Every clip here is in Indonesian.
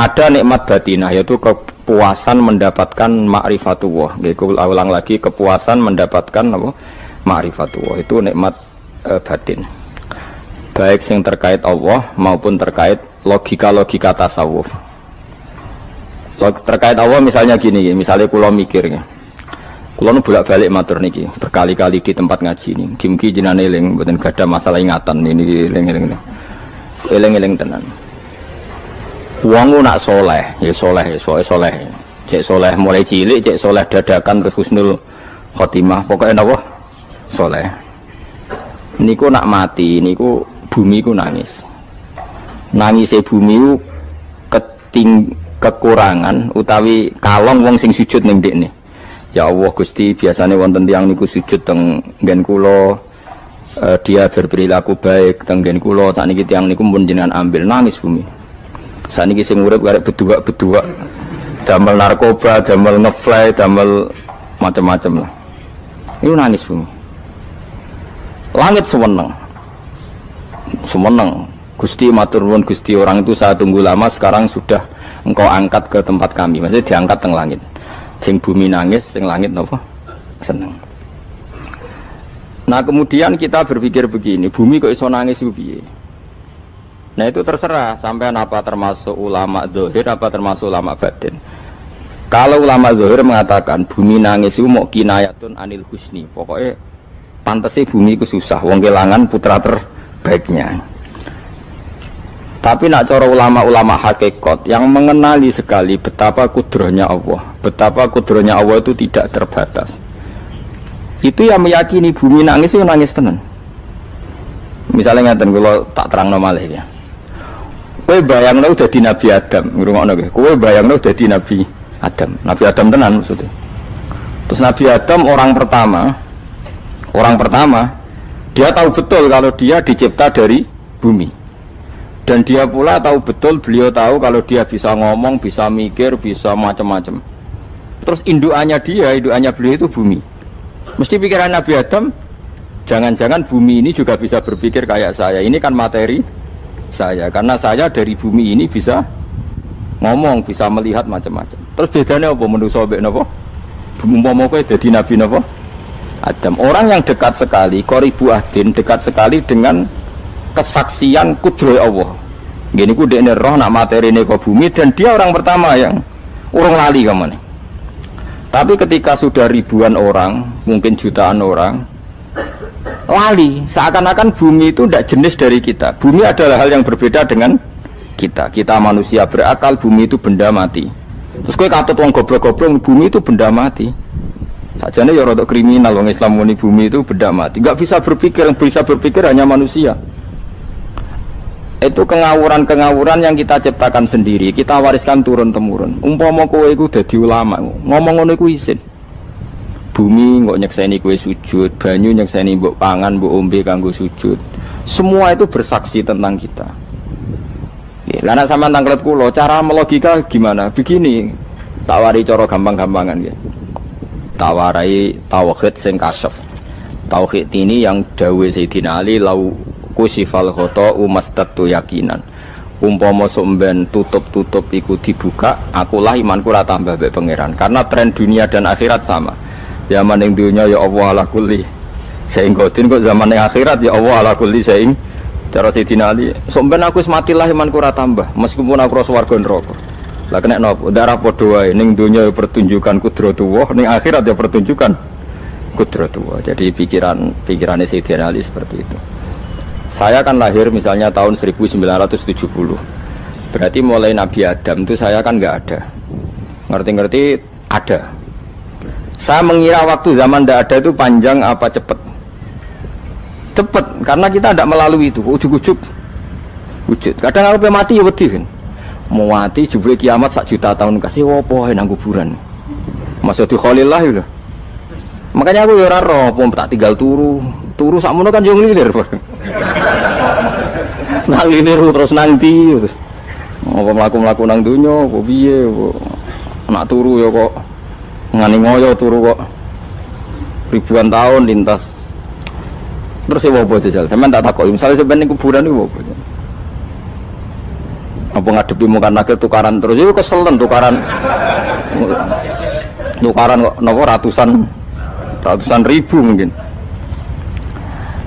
ada nikmat batinah, yaitu kepuasan mendapatkan ma'rifatullah. Aku ulang lagi, kepuasan mendapatkan apa? Ma'rifatullah. Itu nikmat batin. Baik yang terkait Allah maupun terkait logika-logika tasawuf. Terkait Allah misalnya gini, misalnya kula mikirnya. Kula nu bolak-balik matur niki, berkali-kali di tempat ngaji ini. Mugi jenengan eling mboten gadah masalah ingatan ini eling-eling. Eling-eling tenan. Wong nak soleh, ya soleh, ya soleh. Cek soleh mulai cilik, cek soleh dadakan terus husnul khotimah, pokoknya napa? Soleh. Niku nak mati, niku bumi ku nangis. Nangise bumi ku kekurangan utawi kalong wong sing sujud ning ndekne. Ya Allah Gusti, biasanya wonten tiyang niku sujud teng nggen kula, dia berperilaku baik teng nggen kula, sakniki tiyang niku pun jenengan ambil, nangis bumi. Sakniki sing urip arek bedua-bedua, damel narkoba, damel ngefly, damel macam-macam lah. Itu nangis bumi. Langit semeneng. Gusti matur nuwun Gusti, orang itu saya tunggu lama, sekarang sudah engkau angkat ke tempat kami. Maksudnya diangkat teng langit. Sing bumi nangis, sing langit napa? Seneng. Nah, kemudian kita berpikir begini, bumi kok iso nangis piye? Nah, itu terserah sampean apa termasuk ulama zahir apa termasuk ulama batin. Kalau ulama zahir mengatakan bumi nangis itu mau kinayatun anil husni. Pokoknya pantese bumi itu susah, wong kelangan putra terbaiknya. Tapi nak cara ulama-ulama hakikat yang mengenali sekali betapa kudrohnya Allah, betapa kudrohnya Allah itu tidak terbatas. Itu yang meyakini bumi nangis itu nangis tenan. Misalnya ngaten kula tak terangno malih ya. Kowe bayangno dadi Nabi Adam, ngrungokno kowe. Kowe bayangno dadi Nabi Adam. Nabi Adam tenan maksudnya. Terus Nabi Adam orang pertama dia tahu betul kalau dia dicipta dari bumi. Dan dia pula tahu betul, beliau tahu kalau dia bisa ngomong, bisa mikir, bisa macam-macam. Terus indukannya beliau itu bumi. Mesti pikiran Nabi Adam, jangan-jangan bumi ini juga bisa berpikir kayak saya. Ini kan materi saya, karena saya dari bumi ini bisa ngomong, bisa melihat macam-macam. Terus bedanya apa manusa mbek napa? Umpama kowe dadi Nabi napa? Adam. Orang yang dekat sekali, qoribu ahdin, dekat sekali dengan kesaksian kudroh Allah. Gini ku dekne roh nak materi ini ke bumi, dan dia orang pertama yang urung lali kemana. Tapi ketika sudah ribuan orang, mungkin jutaan orang, lali. Seakan-akan bumi itu tidak jenis dari kita. Bumi adalah hal yang berbeda dengan kita. Kita manusia berakal, bumi itu benda mati. Terus kowe katut wong goblok-goblok, bumi itu benda mati. Sajane ya rada kriminal wong Islam muni bumi itu benda mati. Enggak bisa berpikir, yang bisa berpikir hanya manusia. Itu kengawuran-kengawuran yang kita ciptakan sendiri, kita wariskan turun-temurun. Umpama kowe iku dadi ulama, ngomong ngono iku isin. Bumi kok nyekseni kowe sujud, banyu nyekseni mbok pangan, mbok ombe kanggo sujud. Semua itu bersaksi tentang kita. Ya, lah nek sampean tanglet kula, cara melogika gimana? Begini, tak wari cara gampang-gampangan ya. Tak warai tauhid sing kasyaf. Tauhid ini yang dawuh Sayyidina Ali lau kusifal khoto umastatu yakinan. Umpama somben tutup-tutup iku dibuka, akulah imanku ora tambah mbek pangeran. Karena tren dunia dan akhirat sama. Zaman ning dunia ya Allah ala kulli saing godin, kok zaman ning akhirat ya Allah ala kulli saing. Cara Sayyidina Ali, somben aku wis matilah imanku ora tambah, meskipun aku ora swarga neraka. Lah kena napa? Darah padha wae, ning dunia ya pertunjukan kudratullah, ning akhirat ya pertunjukan kudratullah. Jadi pikirannya Sayyidina Ali seperti itu. Saya kan lahir misalnya tahun 1970. Berarti mulai Nabi Adam itu saya kan nggak ada. Ngerti-ngerti ada. Saya mengira waktu zaman tidak ada itu panjang apa cepat? Cepat, karena kita tidak melalui itu. Ujuk-ujuk wujud. Kadang aku mati ya wedi kan. Mau mati jebule kiamat 1 juta tahun kasih opo nang kuburan. Masih di Khalillah ya. Makanya aku ya ora roh, tak tinggal turu sakmono kan yo nglilir. Nang lilir terus nang ndi terus. Apa mlaku-mlaku nang donya apa piye kok nak turu ya kok ngani ngoyo turu kok ribuan tahun lintas. Terus ya apa jajal? Sampeyan tak takoki, misale sampeyan ning kuburan iku apa? Apa ngadepi mungkar nakir tukaran terus itu keselen tukaran kok nopo ratusan ribu mungkin.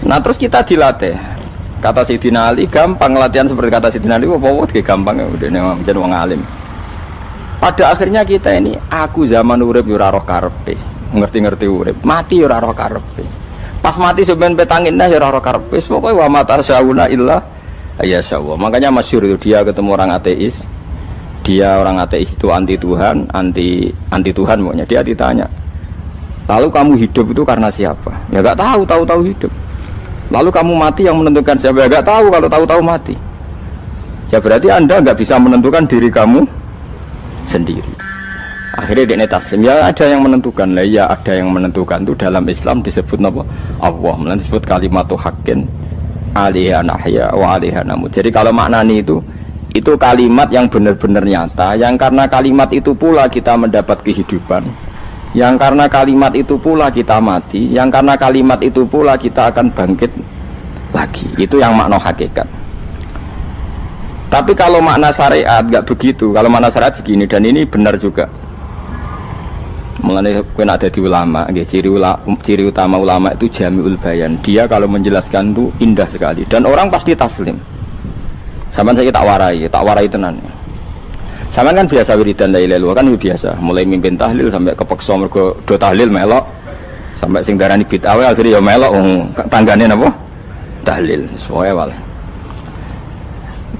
Nah terus kita dilatih. Kata Sayyidina Ali gampang latihan seperti kata Sayyidina Ali apa gampang ya udah menjadi wong alim. Pada akhirnya kita ini aku zaman urip yo ora roh karepe, ngerti-ngerti urip, mati yo ora roh karepe. Pas mati sampean petangin yo ora roh karepe, pokoke wa matar sauna illa ayyasyallah. Makanya masyhur itu dia ketemu orang ateis. Dia orang ateis itu anti Tuhan, anti Tuhan pokoknya. Dia ditanya, "Lalu kamu hidup itu karena siapa?" Ya enggak tahu hidup. "Lalu kamu mati yang menentukan siapa?" Ya enggak tahu, kalau tahu mati. Ya berarti Anda enggak bisa menentukan diri kamu sendiri. Akhirnya dia taslim, ya ada yang menentukan lah, ya ada yang menentukan itu dalam Islam disebut apa? Allah, disebut kalimatu haqqin alaiha nahya wa alaiha namut. Jadi kalau maknanya itu kalimat yang benar-benar nyata, yang karena kalimat itu pula kita mendapat kehidupan, yang karena kalimat itu pula kita mati, yang karena kalimat itu pula kita akan bangkit lagi. Itu yang makna hakikat. Tapi kalau makna syariat nggak begitu. Kalau makna syariat begini, dan ini benar juga. Mengenai kena ada di ulama, ciri utama ulama itu jami'ul bayan. Dia kalau menjelaskan itu indah sekali dan orang pasti taslim. Sama saya tak warai tenan. Sama kan biasa wiridan la ilaha illallah kan biasa, mulai mimpin tahlil sampai kepeksa mergo do tahlil melok, sampai sing darani bid'ah akhirnya ya melok tanggane napa? Tahlil. Soale wae.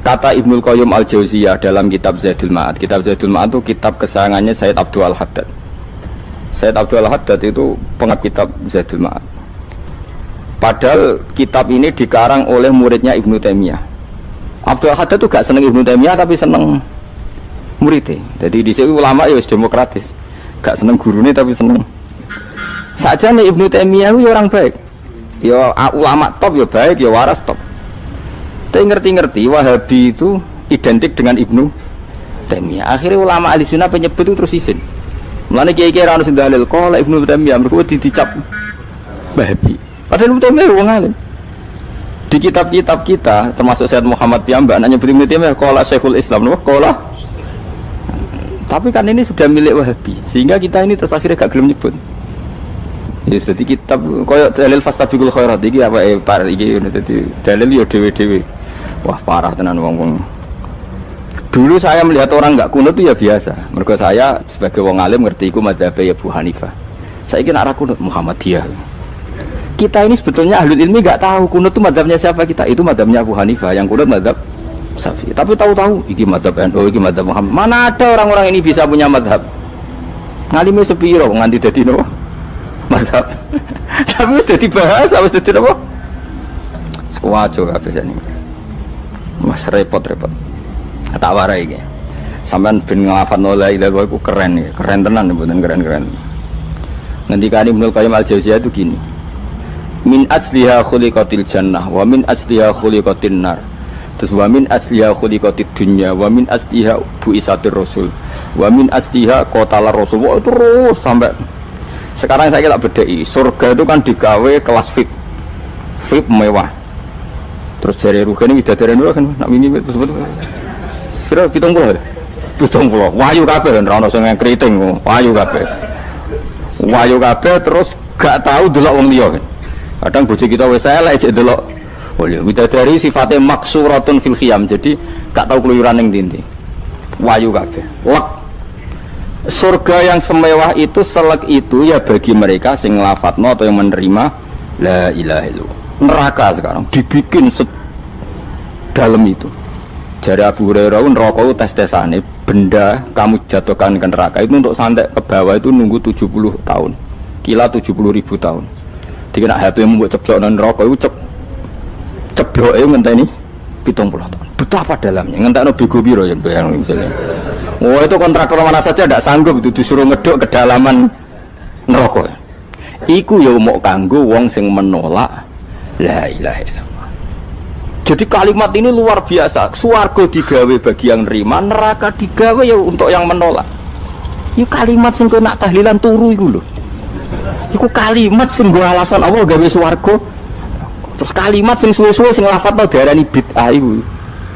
Kata Ibnul Qayyim Al-Jauziyah dalam kitab Zadul Ma'ad. Kitab Zadul Ma'ad itu kitab kesayangannya Sayyid Abdul Al-Haddad. Sayyid Abdul Al-Haddad itu pengarang kitab Zadul Ma'ad. Padahal kitab ini dikarang oleh muridnya Ibnu Taimiyah. Abdul Al-Haddad itu gak seneng Ibnu Taimiyah tapi seneng muridnya. Jadi di sini ulama ya demokratis. Gak seneng gurunya tapi seneng. Saja nih Ibnu Taimiyah itu orang baik. Ya ulama top ya baik, ya waras top. Tapi ngerti-ngerti Wahabi itu identik dengan Ibnu Taimiyah. Akhirnya ulama ahli sunnah penyebut itu terus isin. Mulane kiai-kiai ra ono sing dalil qala Ibnu Taimiyah mergo dicap Wahabi. Padahal Ibnu Taimiyah wong alim. Di kitab-kitab kita termasuk Syekh Muhammad piyambak nanya Ibnu Taimiyah qala Syekhul Islam no qala. Tapi kan ini sudah milik Wahabi sehingga kita ini terus akhirnya gak gelem nyebut. Ya jadi kitab koyo dalil fastabiqul khairat iki apa par iki dadi dalil yo dhewe-dhewe. Wah parah tenan wong-wong. Dulu saya melihat orang enggak kunut itu ya biasa. Mergo saya sebagai wong alim ngerti iku madzhab Abu Hanifah. Saiki nek ora kunut Muhammadiyah. Kita ini sebetulnya ahlul ilmi enggak tahu kunut itu madzhabnya siapa kita. Itu madzhabnya Abu Hanifah, yang kunut madzhab Syafi'i. Tapi tahu-tahu iki madzhab NU, iki madzhab Muhammad. Mana ada orang-orang ini bisa punya madzhab? Ngalime sepiro nganti dadi no? Madzhab. Tapi wis dadi bahasa, wis dadi apa? Sekuaco kabeh sene. Mas repot-repot. Tak warai iki. Sampeyan ben nglafadzno la ilaha illallah iku keren ya, keren tenan mboten keren-keren. Ngendikane Ibnu Qayyim Al-Jauziyah itu gini. Min asliha khuliqatil jannah wa min asliha khuliqatin nar. Terus wa min asliha khuliqatid dunya wa min asliha buisatir rasul wa min asliha qatala rasul. Wah, terus sampai sekarang saya tak bedai. Surga itu kan digawe kelas VIP. VIP mewah. Terus jari rugane widadari dulu kan nak wingi sebut. Kira 70. 70. Wayu kabeh ora ono sing kriting, wayu kabeh. Wayu kabeh terus gak tahu delok wong liya. Kadang bojo kita wis elek jek delok. Oh ya, widadari sifatnya maksuratun fil khiyam. Jadi gak tahu keluyuran ning ndi. Wayu kabeh. Lek surga yang semewah itu selek itu ya bagi mereka sing nglafatno atau yang menerima la ilaha illallah. Neraka sekarang dibikin dalam itu. Jari Abu Hurairah neraka itu tes-tesane benda kamu jatuhkan ke neraka itu untuk sampai ke bawah itu nunggu 70 tahun. Kila 70.000 tahun. Dikira HP membuat ceblok nang neraka itu cebloke ngenteni 70 tahun. Betapa dalamnya ngentekno bego piro ya bayang misalnya. Oh itu kontraktor mana saja tidak sanggup itu disuruh ngeduk kedalaman neraka. Iku ya mau kanggo wong sing menolak la ilaha illallah. Jadi kalimat ini luar biasa. Swarga digawe bagi yang nerima, neraka digawe ya untuk yang menolak. Iku kalimat sing kena tahlilan turu iku lho. Iku kalimat sing nggo alasan Allah gawe swarga. Terus kalimat sing suwe-suwe sing lafadzno diarani bid'ah iku.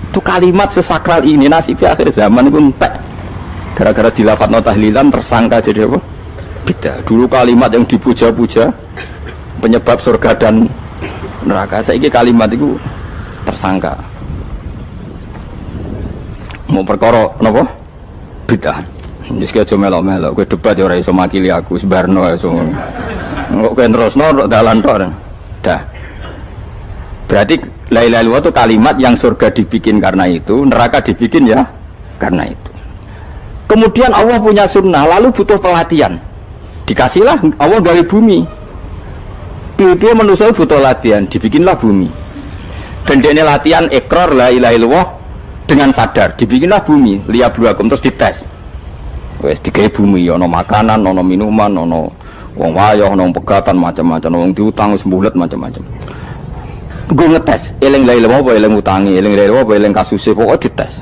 Itu kalimat sesakral ini nasibnya akhir zaman itu entek. Gara-gara dilafadzno tahlilan tersangka jadi apa? Beda. Dulu kalimat yang dipuja-puja penyebab surga dan neraka. Saiki kalimat itu tersangka. Mau perkara napa? Bid'ah. Wis ki aja melok-melok, kowe debat ya ora iso makili aku, sebarno ya iso. Kok kowe terusno dalan tok. Dah. Berarti la ilaha illallah itu kalimat yang surga dibikin karena itu, neraka dibikin ya karena itu. Kemudian Allah punya sunnah, lalu butuh pelatihan. Dikasihlah Allah gawe bumi. Piye manusia butuh latihan, dibikinlah bumi. Dan dia latihan ikrar la ilaha illallah dengan sadar, dibikinlah bumi, liyabluwakum terus dites. Wes digawe bumi, ono makanan, ono minuman, ono wong wayah, ono pegatan macam-macam, wong diutang sembulet macam-macam. Gue ngetes, eling la ilaha apa eling utangi, eling la ilaha apa eling kasuse, pokoknya dites.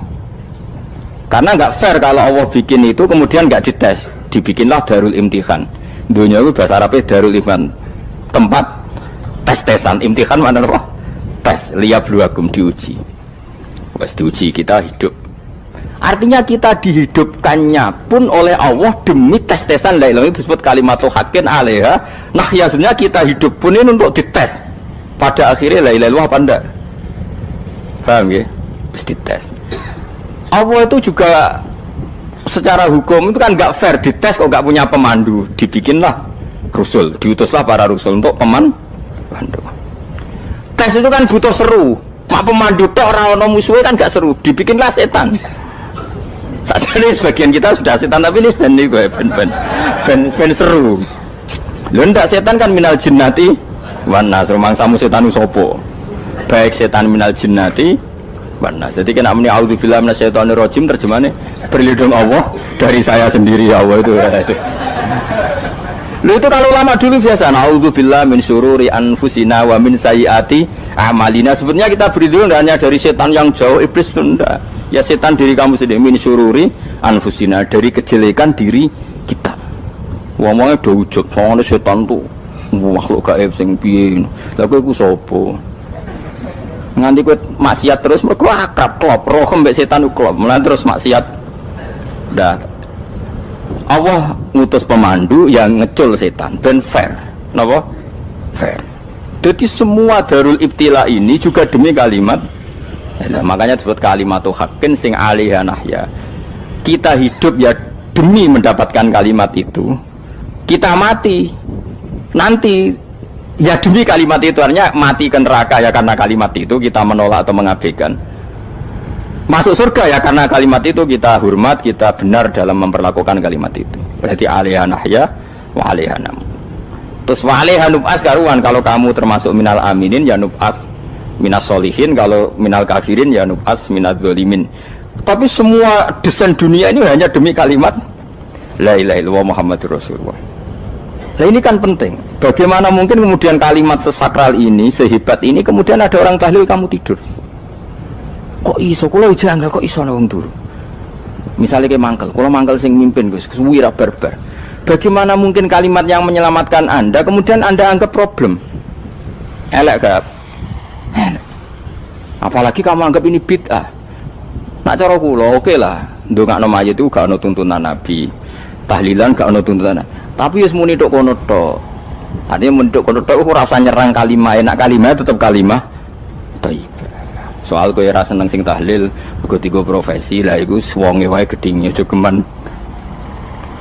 Karena nggak fair kalau Allah bikin itu kemudian nggak dites, dibikinlah darul imtihan. Dunia itu bahasa Arabnya darul imtihan, tempat tes-tesan. Imtihan mana apa? Tes, liyabluwakum, diuji. Wes diuji kita hidup. Artinya kita dihidupkannya pun oleh Allah demi tes-tesan la ilaha, itu disebut kalimatu haqqin alaiha. Nah ya sebenarnya kita hidup pun ini untuk dites. Pada akhirnya la ilaha illallah apa enggak? Paham ya? Terus dites. Allah itu juga secara hukum itu kan nggak fair, dites kok nggak punya pemandu, dibikinlah Rasul, diutuslah para Rasul untuk pemandu. Tes itu kan butuh seru, mak pemandu tok ora ono musuhe kan nggak seru, dibikinlah setan. Saat ini sebagian kita sudah setan, tapi ini ben seru. Lho ndak, setan kan minal jinnati wan nas, rumangsamu setan usopo. Baik setan minal jinnati wan nas. Jadi kena muni auzubillahi minasyaitonir rajim, terjemahnya berlindung Allah dari saya sendiri ya Allah itu. Lho itu kalau lama dulu biasa auzubillahi min syururi anfusina wa min sayyiati a'malina. Sebenarnya kita berlindung hanya dari setan yang jauh, iblis itu enggak. Ya setan diri kamu sendiri, min syururi anfusina, dari kejelekan diri kita. Ngomongnya do ujug, soalnya setan tuh makhluk gaib sing piye. Lah kowe iku sapa? Nganti kowe maksiat terus mergo akrab klop, roh mbek setan klop. Mulane terus maksiat. Dah. Allah ngutus pemandu yang ngecul setan ben fair. Napa? Fair. Jadi semua darul ibtila ini juga demi kalimat. Nah, makanya disebut kalimatu haqqin sing alaiha nahya. Kita hidup ya demi mendapatkan kalimat itu. Kita mati nanti ya demi kalimat itu, artinya mati ke neraka ya karena kalimat itu kita menolak atau mengabaikan. Masuk surga ya karena kalimat itu kita hormat, kita benar dalam memperlakukan kalimat itu. Berarti alaiha nahya wa alaiha nam. Terus wa alaiha nub'as karuan, kalau kamu termasuk minal aminin ya nub'as minas solihin, kalau minal kafirin ya nub'as minaz zalimin. Tapi semua desain dunia ini hanya demi kalimat la ilaha illallah Muhammadur Rasulullah. Nah ini kan penting. Bagaimana mungkin kemudian kalimat sesakral ini, sehebat ini, kemudian ada orang tahlil kamu tidur? Kok iso? Kalau janggal kok iso wong turu? Misalnya kayak mangkel, kalau mangkel sing mimpin Gus, wira barbar. Bagaimana mungkin kalimat yang menyelamatkan Anda kemudian Anda anggap problem? Elek gak? Apalagi kamu anggap ini bid'ah. Nak cara kula oke lah, ndongakno mayit itu gak ono tuntunan Nabi. Tahlilan gak ono tuntunan. Tapi wis muni tok kono tok. Artinya menduk kono tok ora usah nyerang kalimah, enak kalimah tetap kalimah thayyibah. Soal kowe ora seneng sing tahlil, mergo tiga profesi lah iku wonge wae gedhinge aja geman.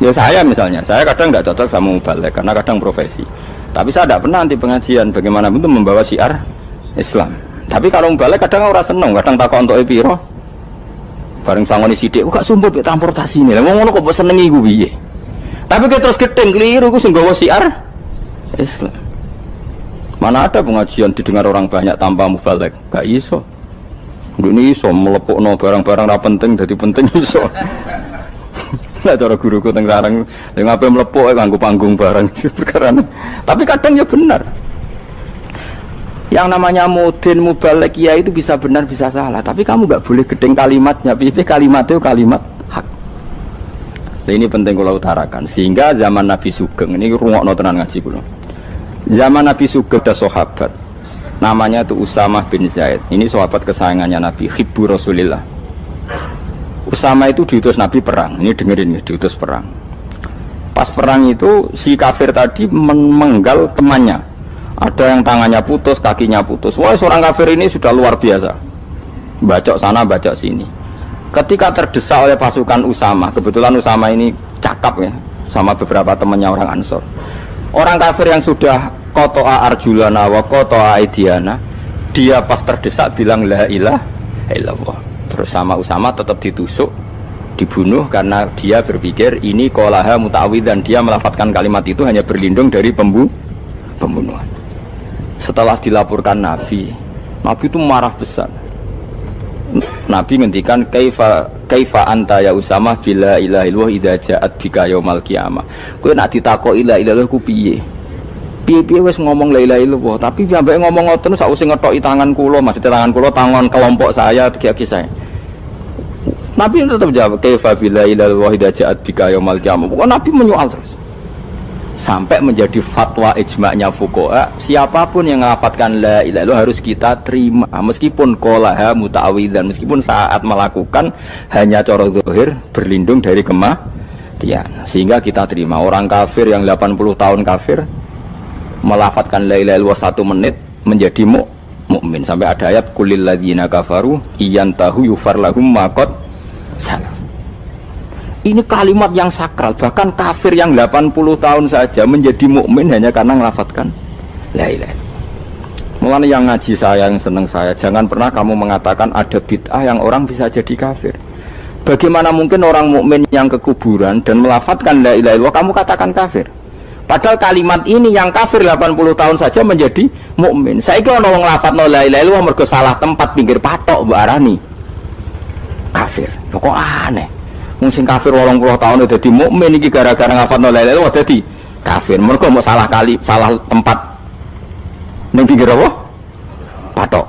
Ya saya misalnya, saya kadang enggak cocok sama mubalek karena kadang profesi. Tapi saya tidak pernah anti pengajian, bagaimana itu membawa syiar Islam. Tapi kalau mubalek kadang ora seneng, kadang takok entuk piro. Bareng sangoni sithik, kok sumput mek transportasi ini. Lah ngono kok mbok senengi iku piye? Tapi kita terus gedeng keliru, itu sungguh syiar Islam. Mana ada pengajian didengar orang banyak tanpa mubalek? Gak iso. Ini iso melepukno barang-barang ra penting jadi penting iso. Lah cara guruku teng sareng, yang apa melepuk nganggo panggung barang perkara. Tapi kadang ya benar. Yang namanya mudin mubalek ya itu bisa benar bisa salah. Tapi kamu gak boleh gedeng kalimatnya. Pilih kalimat itu kalimat hak. Nah, ini penting kalau utarakan. Sehingga zaman Nabi Sugeng ini rungokno tenan ngaji kula. Zaman Nabi Sugeng ada sahabat. namanya tuh Usamah bin Zaid. Ini sahabat kesayangannya Nabi, hibbu Rasulillah. Usama itu diutus Nabi perang. Ini dengerin, diutus perang. Pas perang itu si kafir tadi memenggal temannya. Ada yang tangannya putus, kakinya putus. Wah, seorang kafir ini sudah luar biasa. Bacok sana, bacok sini. Ketika terdesak oleh pasukan Usama, kebetulan Usama ini cakap ya, sama beberapa temannya orang Ansor. Orang kafir yang sudah kotoa arjulana wa kotoa aidiana, dia pas terdesak bilang la ilaha illallah. Terus sama Usama tetap ditusuk, dibunuh karena dia berpikir ini qolaha muta'awwidzan, dia melafadzkan kalimat itu hanya berlindung dari pembunuhan. Setelah dilaporkan Nabi itu marah besar. Nabi ngendikan kaifa anta ya Usama bila ilaha illallah idza ja'at bika yaumal qiyamah. Kowe nek ditakoki la ilaha illallah ku piye? Piye-piye wis ngomong la ilaha illallah, tapi sampai ngomong ngoten sakwise ngethoki tangan kula, maksudnya tangan kula tangan kelompok saya, kaki saya. Nabi tetap jawab kaifa bila ilaha illallah idza ja'at bika yaumal qiyamah. Pokoknya Nabi menyoal terus. Sampai menjadi fatwa ijma'nya fuqaha, siapapun yang melafadzkan la ilaha illallah harus kita terima meskipun qolaha muta'awwidzan, meskipun saat melakukan hanya cara zahir berlindung dari kematian, sehingga kita terima. Orang kafir yang 80 tahun kafir melafadzkan la ilaha illallah 1 menit menjadi mukmin. Sampai ada ayat kulil ladzina kafaru iyantahu yufar lahum ma qad salaf. Ini kalimat yang sakral, bahkan kafir yang 80 tahun saja menjadi mukmin hanya karena melafadzkan la ilaha illallah. Mulane yang ngaji saya, yang seneng saya, jangan pernah kamu mengatakan ada bid'ah yang orang bisa jadi kafir. Bagaimana mungkin orang mukmin yang ke kuburan dan melafadzkan la ilaha illallah kamu katakan kafir? Padahal kalimat ini yang kafir 80 tahun saja menjadi mukmin. Saiki ana wong nglafadzno la ilaha illallah mergo salah tempat pinggir patok mbok arani kafir. Kok aneh. Mungkin kafir 80 tahun udah dadi mukmin iki gara-gara ngafalno la ilaha illallah dadi kafir. Mergo mau salah tempat ning pinggir apa? Patok.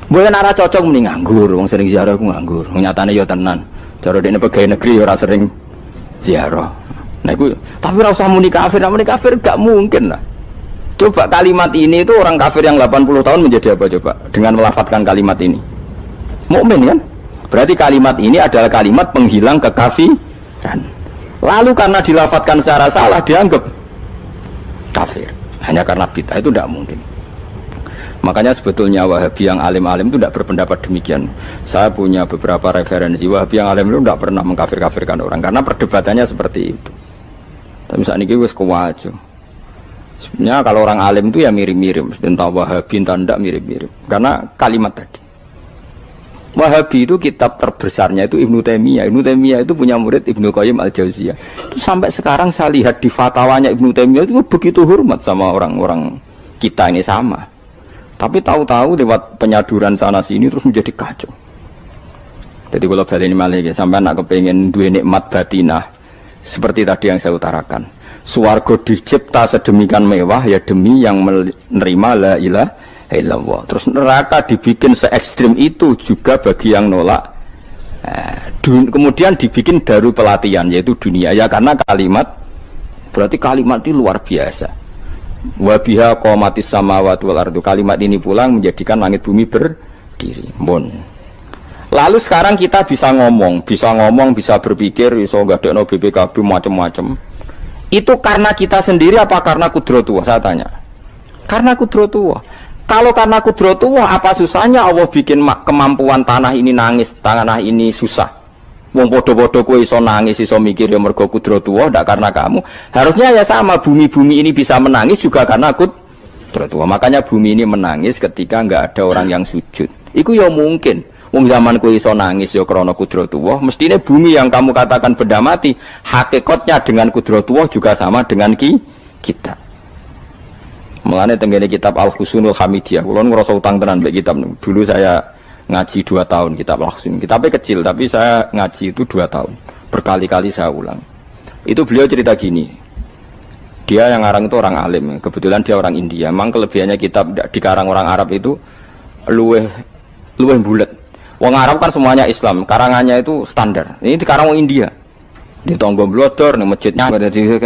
Mboten ora cocok muni nganggur, wong sering ziarah ku nganggur. Nyatane ya tenan. Cara dekne pegawai negeri ora sering ziarah. Nah iku tapi ora usah muni kafir gak mungkin lah. Coba kalimat ini itu orang kafir yang 80 tahun menjadi apa coba dengan melafadzkan kalimat ini? Mukmin kan? Berarti kalimat ini adalah kalimat penghilang kekafiran. Lalu karena dilafadzkan secara salah dianggap kafir. Hanya karena bid'ah itu tidak mungkin. Makanya sebetulnya Wahabi yang alim-alim itu tidak berpendapat demikian. Saya punya beberapa referensi Wahabi yang alim itu tidak pernah mengkafir-kafirkan orang karena perdebatannya seperti itu. Tapi saat ini wis kuwajo. Sebenarnya kalau orang alim itu ya mirip-mirip, entah Wahabi entah tidak mirip-mirip. Karena kalimat tadi. Wahabi itu kitab terbesarnya itu Ibnu Taimiyah. Ibnu Taimiyah itu punya murid Ibnu Qayyim Al-Jauziyah. Itu sampai sekarang saya lihat di fatwanya Ibnu Taimiyah itu begitu hormat sama orang-orang kita ini sama. Tapi tahu-tahu lewat penyaduran sana sini terus menjadi kacau. Jadi kalau balik ini malah sampai nak kepengen dua nikmat batinah seperti tadi yang saya utarakan. Swarga dicipta sedemikian mewah ya demi yang menerima la ilaha illallah. Terus neraka dibikin se ekstrim itu juga bagi yang nolak. Kemudian dibikin daru pelatihan yaitu dunia ya karena kalimat berarti kalimat ini luar biasa. Wa biha qamatis samawati wal ardu. Kalimat ini pulang menjadikan langit bumi berdiri. Lalu sekarang kita bisa ngomong, bisa berpikir, bisa ngadekno BPKB macam-macam. Itu karena kita sendiri apa karena kudratullah? Saya tanya. Karena kudratullah. Kalau karena kudratullah, apa susahnya Allah bikin kemampuan tanah ini nangis, tanah ini susah. Wong podo-podo kowe iso nangis, iso mikir ya mergo kudratullah, ndak karena kamu. Harusnya ya sama, bumi-bumi ini bisa menangis juga karena kudratullah. Makanya bumi ini menangis ketika enggak ada orang yang sujud. Iku ya mungkin. Wong zaman kowe iso nangis ya krana kudratullah, mestine bumi yang kamu katakan benda mati, hakikatnya dengan kudratullah juga sama dengan kita. Mulane tenggene kitab Al-Husunul Hamidiyah, kula ngrasa utang tenan mbek kitab. Dulu saya ngaji 2 tahun kitab Al-Husun. Kitabnya kecil tapi saya ngaji itu 2 tahun. Berkali-kali saya ulang. Itu beliau cerita gini. Dia yang ngarang itu orang alim, kebetulan dia orang India. Memang kelebihannya kitab dikarang orang Arab itu luweh bulet. Wong Arab kan semuanya Islam, karangannya itu standar. Ini dikarang orang India. Di Tonggo Blodor, di masjidnya,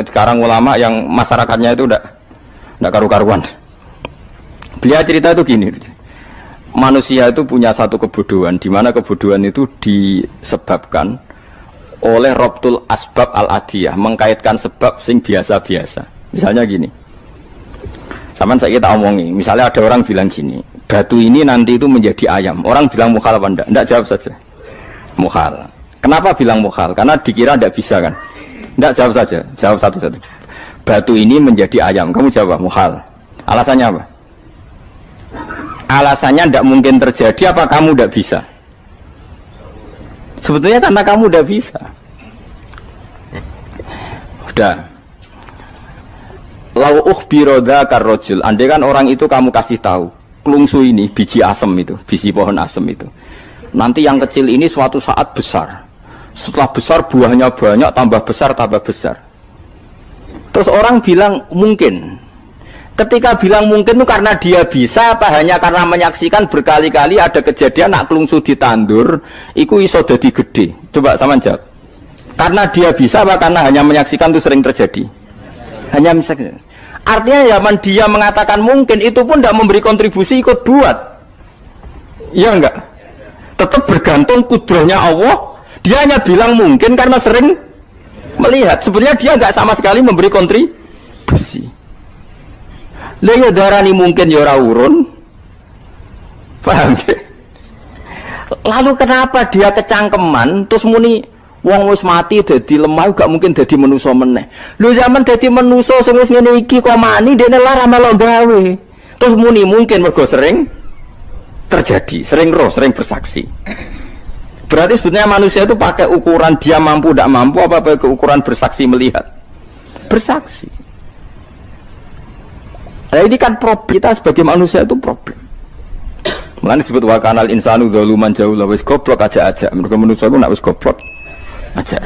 dikarang ulama yang masyarakatnya itu udah karu-karuan. Beliau cerita itu gini, manusia itu punya satu kebodohan, di mana kebodohan itu disebabkan oleh robtul asbab al-adiyah, mengkaitkan sebab sing biasa-biasa. Misalnya gini, sama saya kita omongin, misalnya ada orang bilang gini, batu ini nanti itu menjadi ayam. Orang bilang mukhal apa enggak? Enggak, jawab saja. Mukhal. Kenapa bilang mukhal? Karena dikira enggak bisa kan? Enggak, jawab saja. Jawab satu-satu. Batu ini menjadi ayam. Kamu jawab mukhal. Alasannya apa? Alasannya enggak mungkin terjadi apa kamu enggak bisa? Sebetulnya karena kamu enggak bisa. Udah. Lau ukhbiro dzakar rajul. Andai kan orang itu kamu kasih tahu, klungsu ini biji asem itu, biji pohon asem itu. Nanti yang kecil ini suatu saat besar. Setelah besar buahnya banyak, tambah besar, tambah besar. Terus orang bilang mungkin. Ketika bilang mungkin itu karena dia bisa apa hanya karena menyaksikan berkali-kali ada kejadian nak klungsu ditandur, iku iso dadi gede. Coba sama jawab. Karena dia bisa apa karena hanya menyaksikan itu sering terjadi? Hanya misalnya. Artinya zaman dia mengatakan mungkin itu pun tidak memberi kontribusi ikut buat. Iya enggak? Tetap bergantung kudrahnya Allah. Dia hanya bilang mungkin karena sering melihat. Sebenarnya dia enggak sama sekali memberi kontribusi. Lah ya darani mungkin ya ora urun. Paham ya? Lalu kenapa dia kecangkeman terus muni wong wis mati dadi lemah gak mungkin dadi manusa meneh. Lho zaman dadi manusa sing wis ngene iki kok mani dene lara melok gawe. Terus muni mungkin mergo sering terjadi, sering roh, sering bersaksi. Berarti sebetulnya manusia itu pakai ukuran dia mampu tidak mampu apa pakai ukuran bersaksi melihat. Bersaksi. Nah ini kan problem kita sebagai manusia itu problem. Mulane disebut wa kanal insanu dzaluman jauh wis goblok aja. Mergo manusia itu nak wis goblok aja.